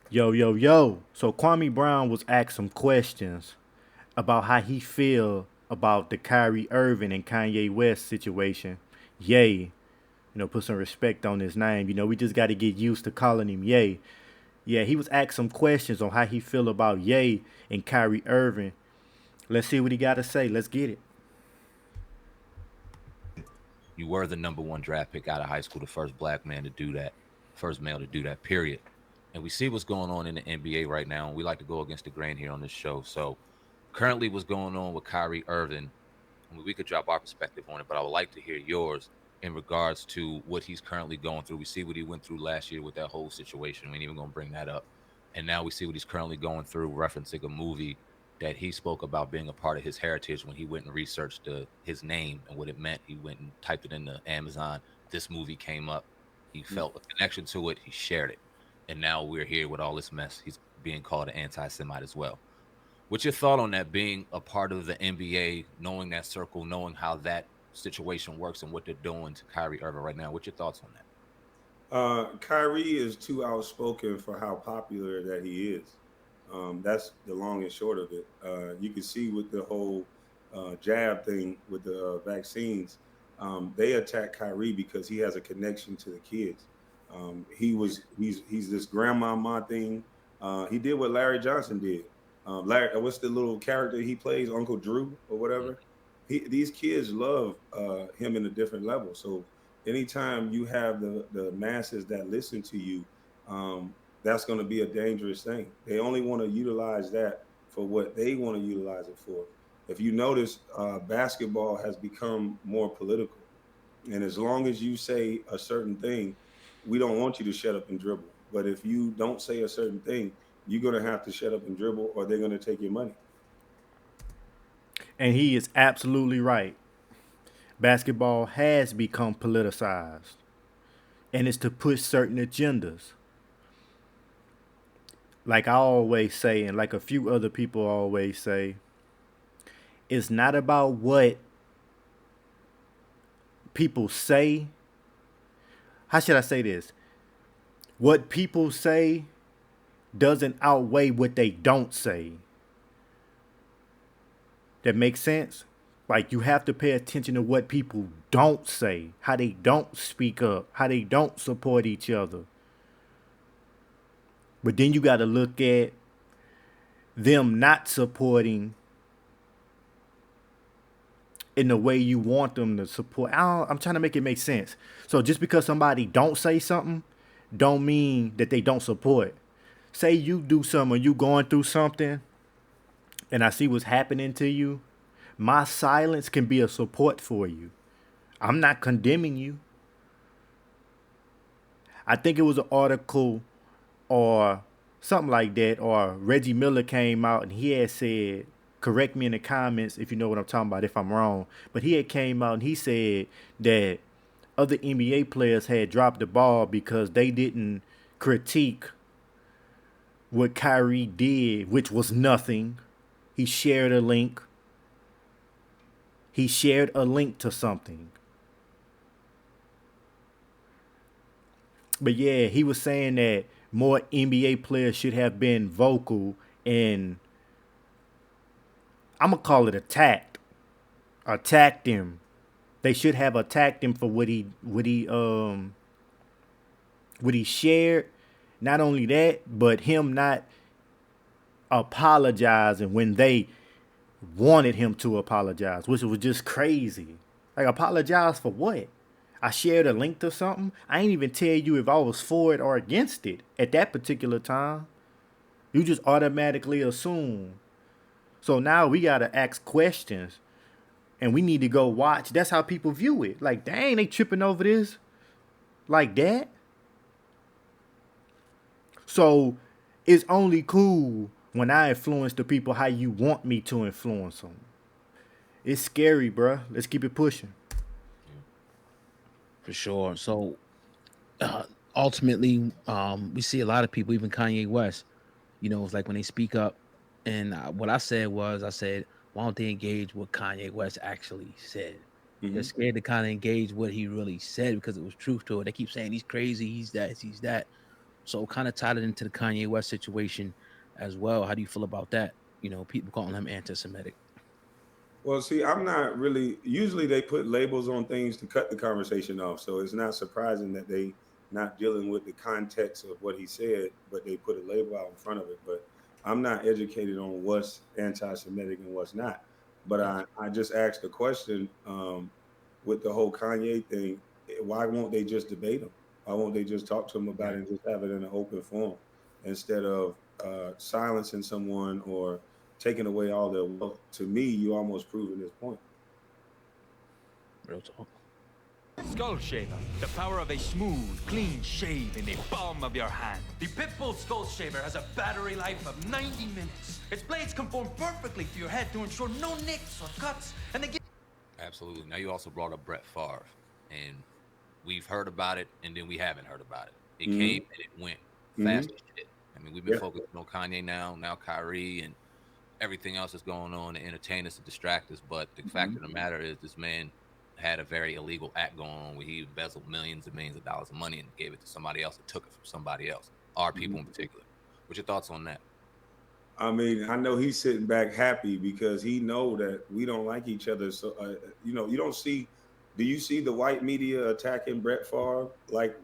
Yo, yo, yo. So Kwame Brown was asked some questions about how he feel about the Kyrie Irving and Kanye West situation. Yay. Put some respect on his name. We just got to get used to calling him Yay. Yeah, he was asked some questions on how he feel about Yay and Kyrie Irving. Let's see what he got to say. Let's get it. You were the number one draft pick out of high school, the first black man to do that, first male to do that, period. And we see what's going on in the NBA right now. And we like to go against the grain here on this show. So, currently, what's going on with Kyrie Irving? I mean, we could drop our perspective on it, but I would like to hear yours in regards to what he's currently going through. We see what he went through last year with that whole situation. We ain't even going to bring that up. And now we see what he's currently going through, referencing a movie that he spoke about being a part of his heritage when he went and researched his name and what it meant. He went and typed it into Amazon. This movie came up. He felt a connection to it. He shared it. And now we're here with all this mess. He's being called an anti Semite as well. What's your thought on that, being a part of the NBA, knowing that circle, knowing how that situation works and what they're doing to Kyrie Irving right now? What's your thoughts on that? Kyrie is too outspoken for how popular that he is. That's the long and short of it. You can see with the whole jab thing with the vaccines, they attack Kyrie because he has a connection to the kids. He's this grandmama thing. He did what Larry Johnson did. Larry, what's the little character he plays, Uncle Drew or whatever? These kids love him in a different level. So anytime you have the masses that listen to you, that's going to be a dangerous thing. They only want to utilize that for what they want to utilize it for. If you notice, basketball has become more political, and as long as you say a certain thing, we don't want you to shut up and dribble. But if you don't say a certain thing, you're going to have to shut up and dribble, or they're going to take your money. And he is absolutely right. Basketball has become politicized, and it's to push certain agendas. Like I always say, and like a few other people always say, it's not about what people say. How should I say this? What people say doesn't outweigh what they don't say. That makes sense? Like you have to pay attention to what people don't say, how they don't speak up, how they don't support each other. But then you got to look at them not supporting in the way you want them to support. I'm trying to make it make sense. So just because somebody don't say something, don't mean that they don't support. Say you do something, or you going through something, and I see what's happening to you. My silence can be a support for you. I'm not condemning you. I think it was an article or something like that, or Reggie Miller came out and he had said, correct me in the comments if you know what I'm talking about if I'm wrong, but he had came out and he said that other NBA players had dropped the ball because they didn't critique what Kyrie did, which was nothing. He shared a link. He shared a link to something. But yeah, he was saying that more NBA players should have been vocal and I'm gonna call it attacked him. They should have attacked him for what he shared. Not only that, but him not apologizing when they wanted him to apologize, which was just crazy. Like apologize for what? I shared a link to something. I ain't even tell you if I was for it or against it at that particular time. You just automatically assume. So now we gotta ask questions and we need to go watch. That's how people view it. Like, dang, they tripping over this like that. So it's only cool when I influence the people how you want me to influence them. It's scary, bruh. Let's keep it pushing. Yeah. for sure. So uh, ultimately, we see a lot of people, even Kanye West. It's like when they speak up, and what I said was, I said, why don't they engage what Kanye West actually said? They're Hmm. scared to kind of engage what he really said because it was truth to it. They keep saying he's crazy, he's that, he's that. So kind of tied it into the Kanye West situation as well. How do you feel about that? You know, people calling him anti-Semitic. Well, see, I'm not really. Usually, they put labels on things to cut the conversation off, so it's not surprising that they not dealing with the context of what he said, but they put a label out in front of it. But I'm not educated on what's anti-Semitic and what's not. But I just asked the question with the whole Kanye thing. Why won't they just debate him? Why won't they just talk to him about it and just have it in an open forum instead of silencing someone or taking away all their wealth? To me, you almost proving this point. Real talk. Skull Shaver. The power of a smooth, clean shave in the palm of your hand. The Pitbull Skull Shaver has a battery life of 90 minutes. Its blades conform perfectly to your head to ensure no nicks or cuts, and they give... Absolutely. Now you also brought up Brett Favre, and we've heard about it, and then we haven't heard about it. It came and it went fast as shit. I mean, we've been focusing on Kanye now Kyrie, and everything else that's going on to entertain us and distract us. But the fact of the matter is, this man had a very illegal act going on where he embezzled millions and millions of dollars of money and gave it to somebody else and took it from somebody else, our people in particular. What's your thoughts on that? I mean, I know he's sitting back happy because he know that we don't like each other. So, you don't see. Do you see the white media attacking Brett Favre like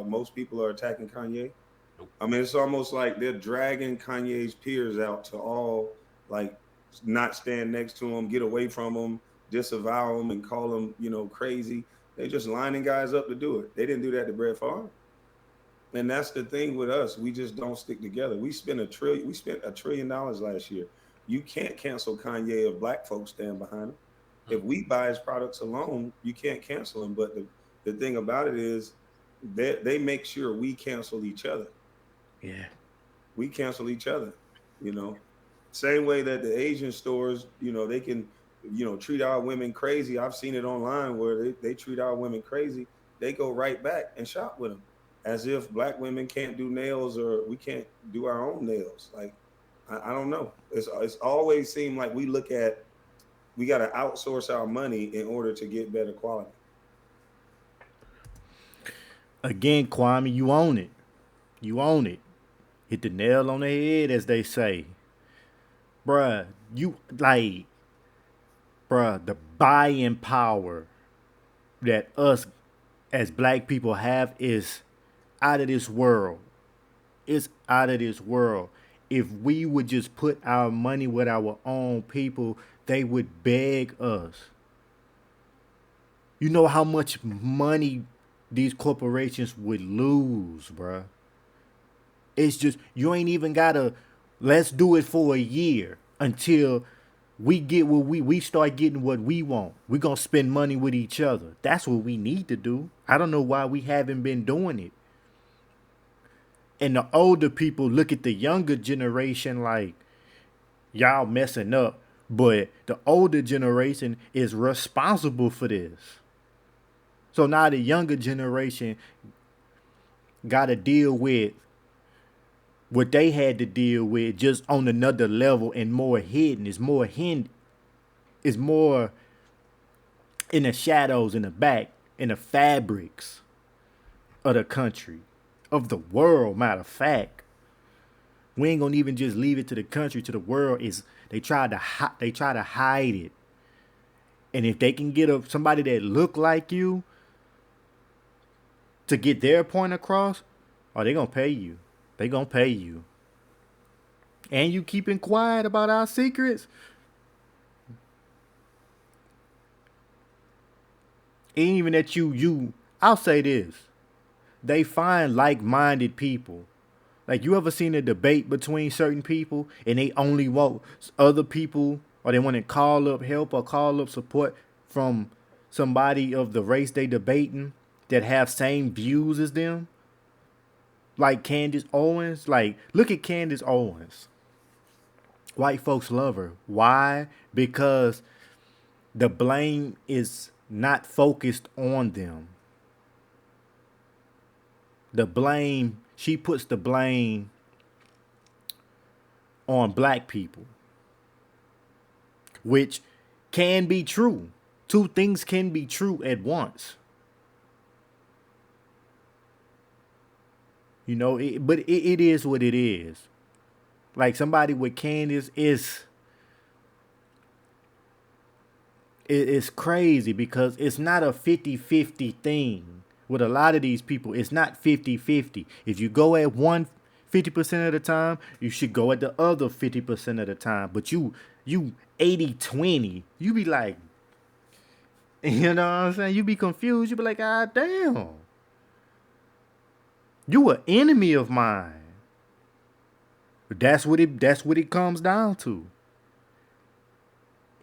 most people are attacking Kanye? Nope. I mean, it's almost like they're dragging Kanye's peers out to all like not stand next to him, get away from him, disavow him, and call him, crazy. They're just lining guys up to do it. They didn't do that to Brett Favre. And that's the thing with us. We just don't stick together. We spent $1 trillion last year. You can't cancel Kanye if black folks stand behind him. If we buy his products alone, you can't cancel him. But the thing about it is they make sure we cancel each other. Yeah. We cancel each other, Same way that the Asian stores, they can, treat our women crazy. I've seen it online where they treat our women crazy. They go right back and shop with them, as if black women can't do nails or we can't do our own nails. Like, I don't know. It's always seemed like we got to outsource our money in order to get better quality. Again, Kwame, you own it. You own it. Hit the nail on the head, as they say. Bruh, the buying power that us as black people have is out of this world. It's out of this world. If we would just put our money with our own people, they would beg us. You know how much money these corporations would lose, bruh. It's just, you ain't even gotta, let's do it for a year until we get what we start getting what we want. We're gonna spend money with each other. That's what we need to do. I don't know why we haven't been doing it. And the older people look at the younger generation like, y'all messing up. But the older generation is responsible for this. So now the younger generation got to deal with what they had to deal with, just on another level and more hidden. It's more in the shadows, in the back, in the fabrics of the country, of the world. Matter of fact, we ain't gonna even just leave it to the country, to the world. They try to hide it. And if they can get somebody that look like you to get their point across, they gonna pay you. They gonna pay you. And you keeping quiet about our secrets? Even that I'll say this. They find like-minded people. Like, you ever seen a debate between certain people and they only want other people, or they want to call up help or call up support from somebody of the race they debating that have same views as them? Like Candace Owens. Like, look at Candace Owens. White folks love her. Why? Because the blame is not focused on them. She puts the blame on black people, which can be true. Two things can be true at once. You know, but it is what it is. Like somebody with Candace it's crazy because it's not a 50-50 thing. With a lot of these people, it's not 50-50. If you go at 50% of the time, you should go at the other 50% of the time. But you 80-20, you be like, you know what I'm saying? You be confused. You be like, ah, damn. You an enemy of mine. That's what it comes down to.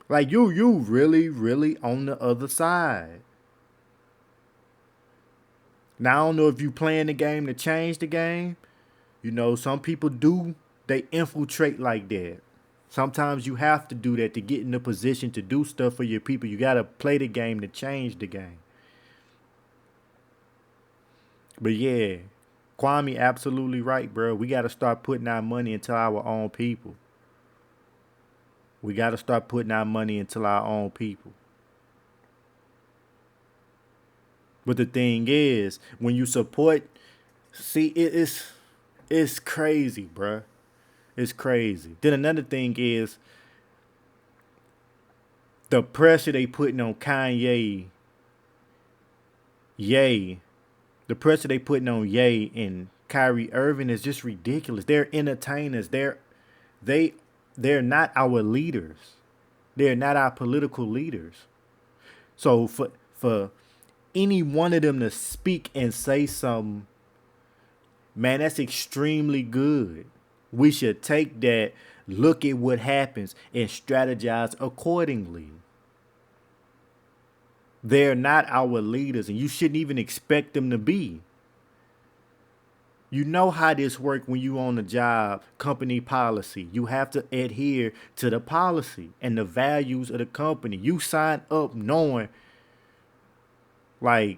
Like you really on the other side. Now I don't know if you playing the game to change the game. You know, some people do, they infiltrate like that. Sometimes you have to do that to get in a position to do stuff for your people. You gotta play the game to change the game. But yeah, Kwame absolutely right, bro. We gotta start putting our money into our own people. We gotta start putting our money into our own people. But the thing is, when you support, see, it's crazy, bruh. It's crazy. Then another thing is the pressure they putting on Kanye, Ye, the pressure they putting on Ye and Kyrie Irving is just ridiculous. They're entertainers. They're not our leaders. They're not our political leaders. So for any one of them to speak and say something, man, that's extremely good. We should take that, look at what happens, and strategize accordingly. They're not our leaders, and you shouldn't even expect them to be. You know how this works when you on the job, company policy. You have to adhere to the policy and the values of the company. You sign up knowing that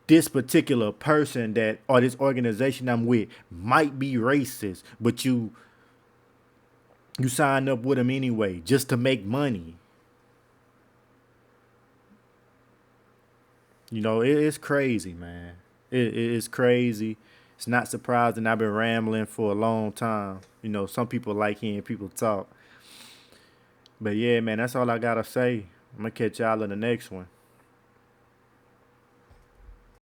this particular person that or this organization I'm with might be racist, but you sign up with them anyway just to make money. You know, it's crazy, man. It's crazy. It's not surprising. I've been rambling for a long time. You know, some people like hearing people talk. But yeah, man, that's all I gotta say. I'm gonna catch y'all in the next one.